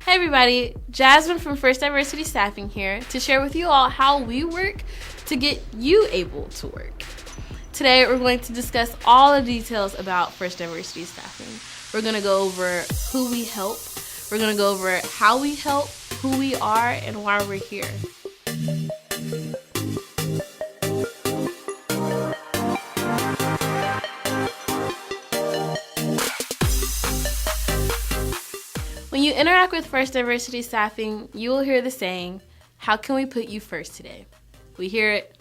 Hey everybody, Jasmine from First Diversity Staffing here to share with you all how we work to get you able to work. Today we're going to discuss all the details about First Diversity Staffing. We're going to go over who we help, we're going to go over how we help, who we are, and why we're here. When you interact with First Diversity Staffing, you will hear the saying, "How can we put you first today?" We hear it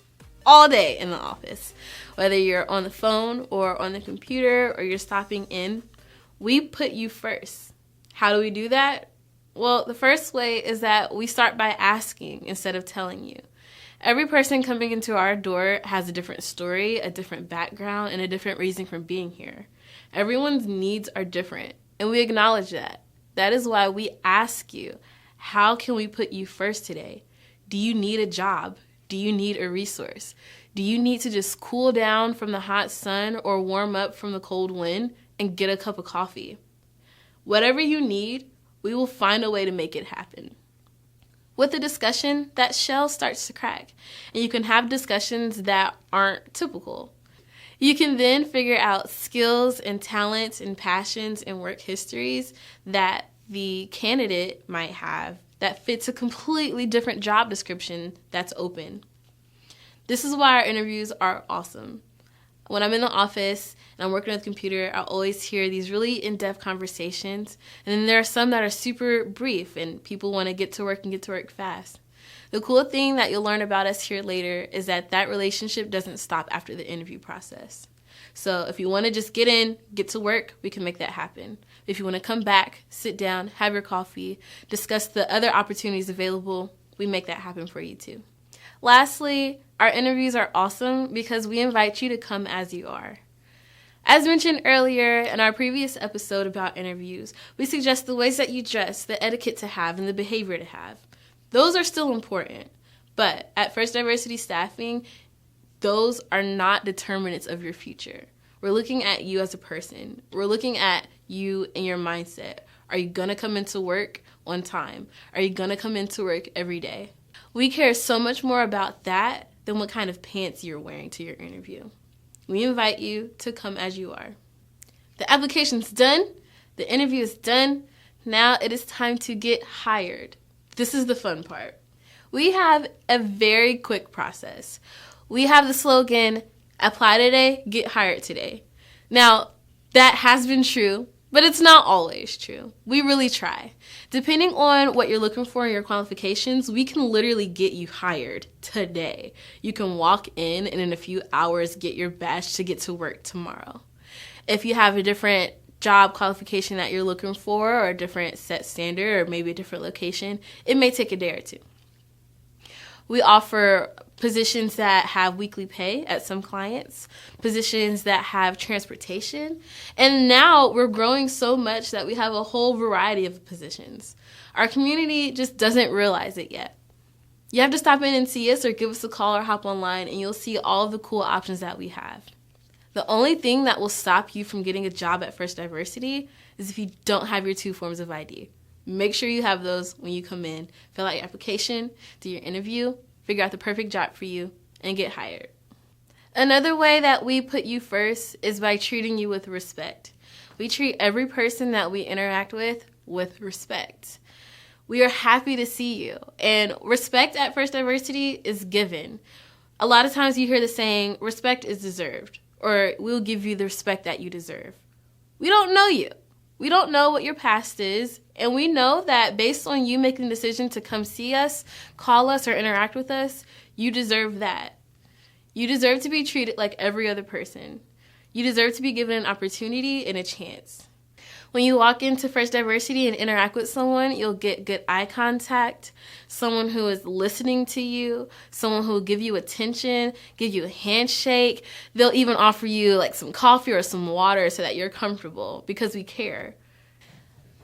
all day in the office. Whether you're on the phone or on the computer or you're stopping in, we put you first. How do we do that? Well, the first way is that we start by asking instead of telling you. Every person coming into our door has a different story, a different background, and a different reason for being here. Everyone's needs are different, and we acknowledge that. That is why we ask you, how can we put you first today? Do you need a job? Do you need a resource? Do you need to just cool down from the hot sun or warm up from the cold wind and get a cup of coffee? Whatever you need, we will find a way to make it happen. With the discussion, that shell starts to crack, and you can have discussions that aren't typical. You can then figure out skills and talents and passions and work histories that the candidate might have that fits a completely different job description that's open. This is why our interviews are awesome. When I'm in the office and I'm working on the computer, I'll always hear these really in-depth conversations, and then there are some that are super brief and people want to get to work and get to work fast. The cool thing that you'll learn about us here later is that relationship doesn't stop after the interview process. So if you want to just get in, get to work, we can make that happen. If you want to come back, sit down, have your coffee, discuss the other opportunities available, we make that happen for you too. Lastly, our interviews are awesome because we invite you to come as you are. As mentioned earlier in our previous episode about interviews, we suggest the ways that you dress, the etiquette to have, and the behavior to have. Those are still important, but at First Diversity Staffing, those are not determinants of your future. We're looking at you as a person. We're looking at you and your mindset. Are you going to come into work on time? Are you going to come into work every day? We care so much more about that than what kind of pants you're wearing to your interview. We invite you to come as you are. The application's done. The interview is done. Now it is time to get hired. This is the fun part. We have a very quick process. We have the slogan, apply today, get hired today. Now, that has been true, but it's not always true. We really try. Depending on what you're looking for in your qualifications, we can literally get you hired today. You can walk in and in a few hours get your badge to get to work tomorrow. If you have a different job qualification that you're looking for or a different set standard or maybe a different location, it may take a day or two. We offer positions that have weekly pay at some clients, positions that have transportation, and now we're growing so much that we have a whole variety of positions. Our community just doesn't realize it yet. You have to stop in and see us or give us a call or hop online and you'll see all of the cool options that we have. The only thing that will stop you from getting a job at First Diversity is if you don't have your 2 forms of ID. Make sure you have those when you come in. Fill out your application, do your interview, figure out the perfect job for you, and get hired. Another way that we put you first is by treating you with respect. We treat every person that we interact with respect. We are happy to see you, and respect at First Diversity is given. A lot of times you hear the saying, respect is deserved, or we'll give you the respect that you deserve. We don't know you. We don't know what your past is, and we know that based on you making the decision to come see us, call us, or interact with us, you deserve that. You deserve to be treated like every other person. You deserve to be given an opportunity and a chance. When you walk into First Diversity and interact with someone, you'll get good eye contact, someone who is listening to you, someone who will give you attention, give you a handshake. They'll even offer you like some coffee or some water so that you're comfortable because we care.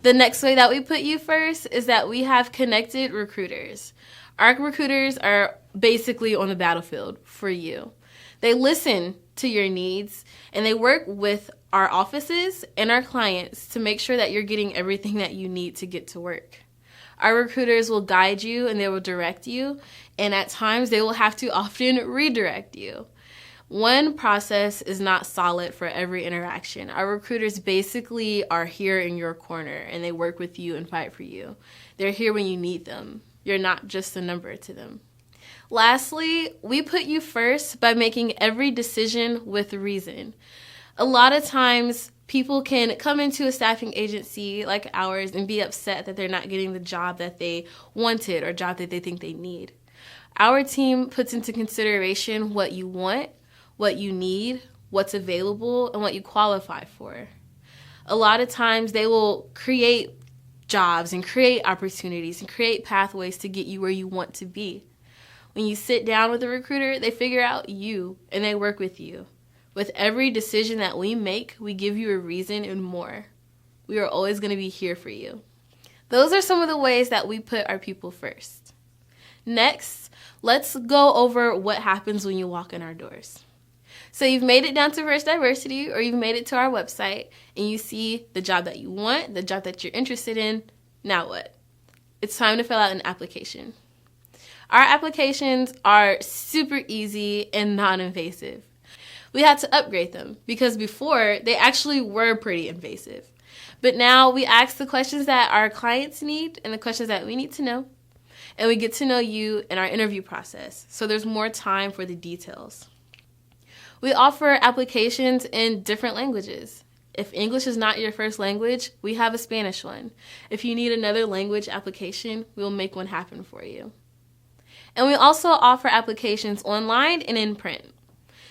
The next way that we put you first is that we have connected recruiters. Our recruiters are basically on the battlefield for you. They listen to your needs and they work with our offices and our clients to make sure that you're getting everything that you need to get to work. Our recruiters will guide you and they will direct you, and at times they will have to often redirect you. One process is not solid for every interaction. Our recruiters basically are here in your corner and they work with you and fight for you. They're here when you need them. You're not just a number to them. Lastly, we put you first by making every decision with reason. A lot of times, people can come into a staffing agency like ours and be upset that they're not getting the job that they wanted or job that they think they need. Our team puts into consideration what you want, what you need, what's available, and what you qualify for. A lot of times they will create jobs and create opportunities and create pathways to get you where you want to be. When you sit down with a recruiter, they figure out you and they work with you. With every decision that we make, we give you a reason and more. We are always going to be here for you. Those are some of the ways that we put our people first. Next, let's go over what happens when you walk in our doors. So you've made it down to First Diversity, or you've made it to our website, and you see the job that you want, the job that you're interested in. Now what? It's time to fill out an application. Our applications are super easy and non-invasive. We had to upgrade them because before they actually were pretty invasive. But now we ask the questions that our clients need and the questions that we need to know. And we get to know you in our interview process. So there's more time for the details. We offer applications in different languages. If English is not your first language, we have a Spanish one. If you need another language application, we'll make one happen for you. And we also offer applications online and in print.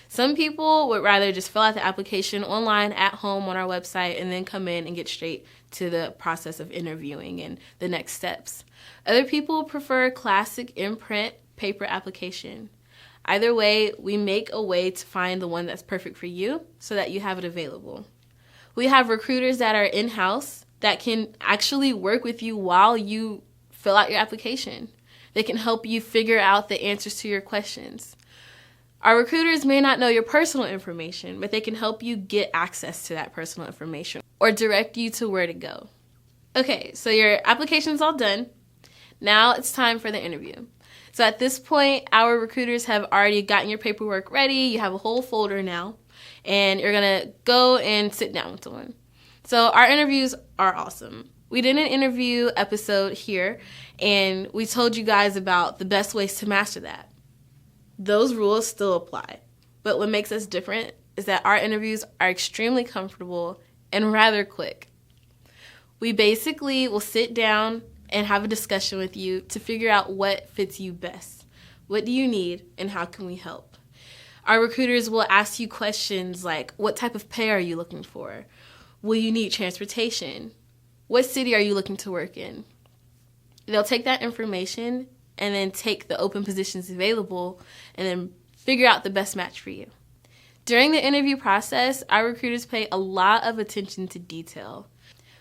Some people would rather just fill out the application online at home on our website and then come in and get straight to the process of interviewing and the next steps. Other people prefer classic in-print paper application. Either way, we make a way to find the one that's perfect for you so that you have it available. We have recruiters that are in-house that can actually work with you while you fill out your application. They can help you figure out the answers to your questions. Our recruiters may not know your personal information, but they can help you get access to that personal information or direct you to where to go. Okay, so your application's all done. Now it's time for the interview. So at this point, our recruiters have already gotten your paperwork ready. You have a whole folder now, and you're going to go and sit down with someone. So our interviews are awesome. We did an interview episode here, and we told you guys about the best ways to master that. Those rules still apply, but what makes us different is that our interviews are extremely comfortable and rather quick. We basically will sit down and have a discussion with you to figure out what fits you best. What do you need and how can we help? Our recruiters will ask you questions like, what type of pay are you looking for? Will you need transportation? What city are you looking to work in? They'll take that information and then take the open positions available and then figure out the best match for you. During the interview process, our recruiters pay a lot of attention to detail.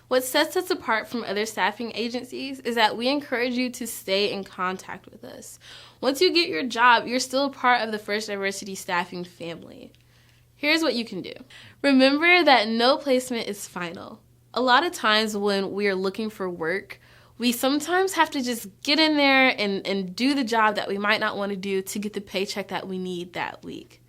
What sets us apart from other staffing agencies is that we encourage you to stay in contact with us. Once you get your job, you're still a part of the First Diversity staffing family. Here's what you can do. Remember that no placement is final. A lot of times when we're looking for work, we sometimes have to just get in there and do the job that we might not want to do to get the paycheck that we need that week.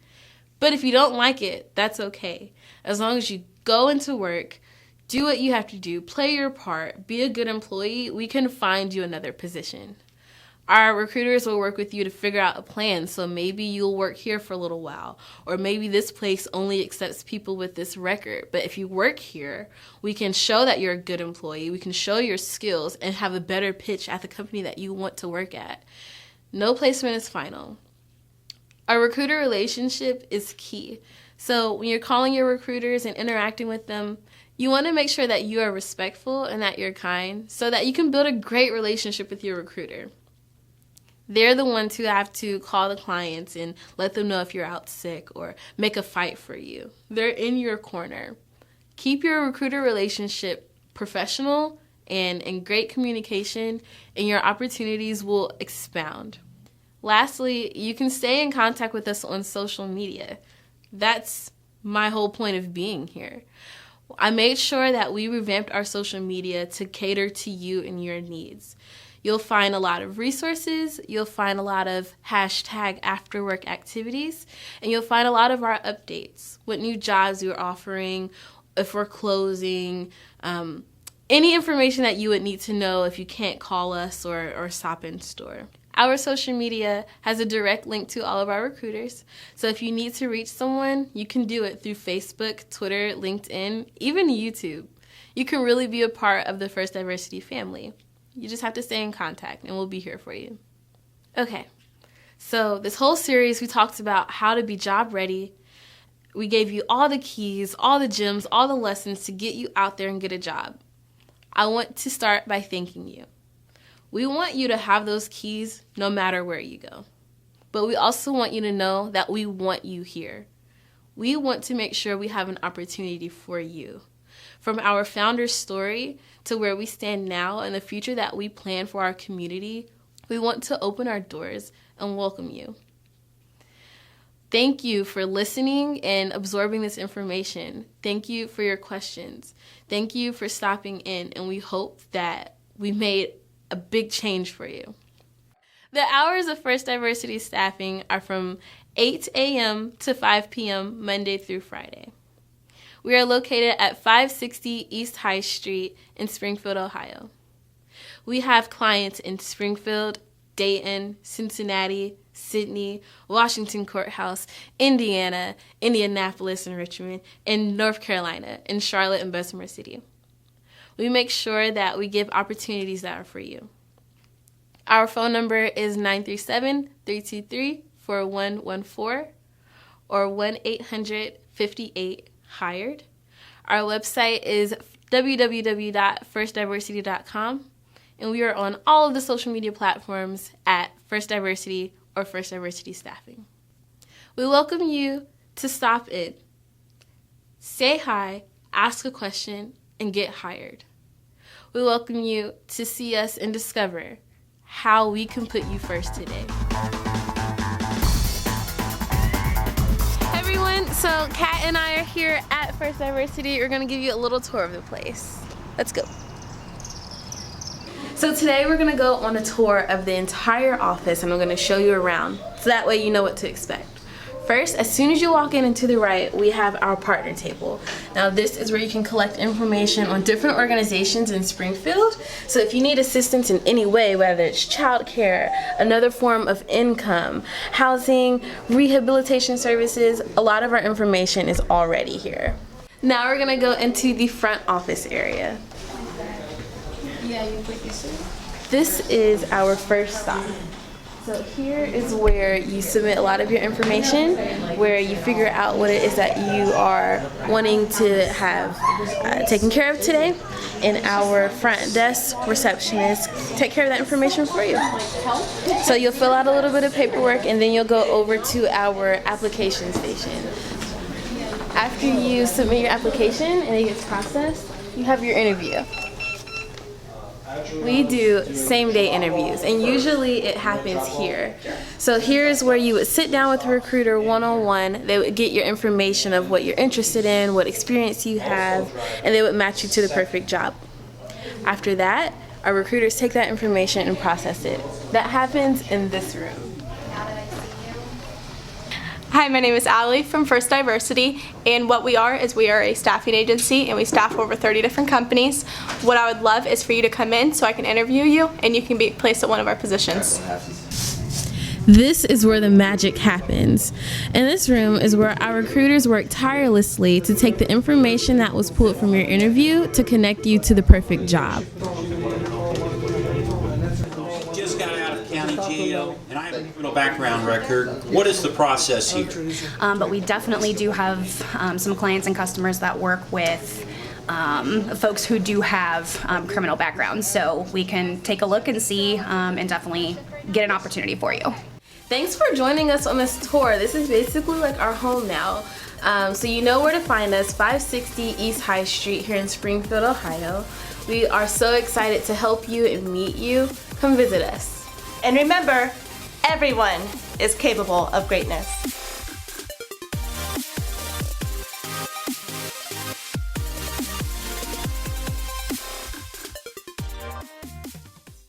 But if you don't like it, that's okay. As long as you go into work, do what you have to do, play your part, be a good employee, we can find you another position. Our recruiters will work with you to figure out a plan, so maybe you'll work here for a little while, or maybe this place only accepts people with this record. But if you work here, we can show that you're a good employee, we can show your skills, and have a better pitch at the company that you want to work at. No placement is final. Our recruiter relationship is key. So when you're calling your recruiters and interacting with them, you want to make sure that you are respectful and that you're kind so that you can build a great relationship with your recruiter. They're the ones who have to call the clients and let them know if you're out sick or make a fight for you. They're in your corner. Keep your recruiter relationship professional and in great communication, and your opportunities will expound. Lastly, you can stay in contact with us on social media. That's my whole point of being here. I made sure that we revamped our social media to cater to you and your needs. You'll find a lot of resources, you'll find a lot of hashtag after work activities, and you'll find a lot of our updates, what new jobs we're offering, if we're closing, any information that you would need to know if you can't call us or stop in store. Our social media has a direct link to all of our recruiters, so if you need to reach someone, you can do it through Facebook, Twitter, LinkedIn, even YouTube. You can really be a part of the First Diversity family. You just have to stay in contact, and we'll be here for you. Okay, so this whole series, we talked about how to be job ready. We gave you all the keys, all the gems, all the lessons to get you out there and get a job. I want to start by thanking you. We want you to have those keys no matter where you go. But we also want you to know that we want you here. We want to make sure we have an opportunity for you. From our founder's story to where we stand now and the future that we plan for our community, we want to open our doors and welcome you. Thank you for listening and absorbing this information. Thank you for your questions. Thank you for stopping in, and we hope that we made a big change for you. The hours of First Diversity staffing are from 8 a.m. to 5 p.m. Monday through Friday. We are located at 560 East High Street in Springfield, Ohio. We have clients in Springfield, Dayton, Cincinnati, Sydney, Washington Courthouse, Indiana, Indianapolis and Richmond, and North Carolina, and Charlotte and Bessemer City. We make sure that we give opportunities that are for you. Our phone number is 937-323-4114 or 1-800-58-HIRED. Our website is www.firstdiversity.com, and we are on all of the social media platforms at First Diversity or First Diversity Staffing. We welcome you to stop in, say hi, ask a question, and get hired. We welcome you to see us and discover how we can put you first today. Hey everyone, so Kat and I are here at First Diversity. We're gonna give you a little tour of the place. Let's go. So today we're gonna go on a tour of the entire office and I'm gonna show you around so that way you know what to expect. First, as soon as you walk in and to the right, we have our partner table. Now this is where you can collect information on different organizations in Springfield. So if you need assistance in any way, whether it's childcare, another form of income, housing, rehabilitation services, a lot of our information is already here. Now we're gonna go into the front office area. This is our first stop. So here is where you submit a lot of your information, where you figure out what it is that you are wanting to have taken care of today. And our front desk receptionists take care of that information for you. So you'll fill out a little bit of paperwork and then you'll go over to our application station. After you submit your application and it gets processed, you have your interview. We do same-day interviews, and usually it happens here. So here's where you would sit down with a recruiter one-on-one. They would get your information of what you're interested in, what experience you have, and they would match you to the perfect job. After that, our recruiters take that information and process it. That happens in this room. Hi, my name is Allie from First Diversity, and what we are is we are a staffing agency and we staff over 30 different companies. What I would love is for you to come in so I can interview you and you can be placed at one of our positions. This is where the magic happens. And this room is where our recruiters work tirelessly to take the information that was pulled from your interview to connect you to the perfect job. Just got out of county jail, and I have a criminal background record. What is the process here? But we definitely do have some clients and customers that work with folks who do have criminal backgrounds. So we can take a look and see and definitely get an opportunity for you. Thanks for joining us on this tour. This is basically like our home now. So you know where to find us, 560 East High Street here in Springfield, Ohio. We are so excited to help you and meet you. Come visit us. And remember, everyone is capable of greatness.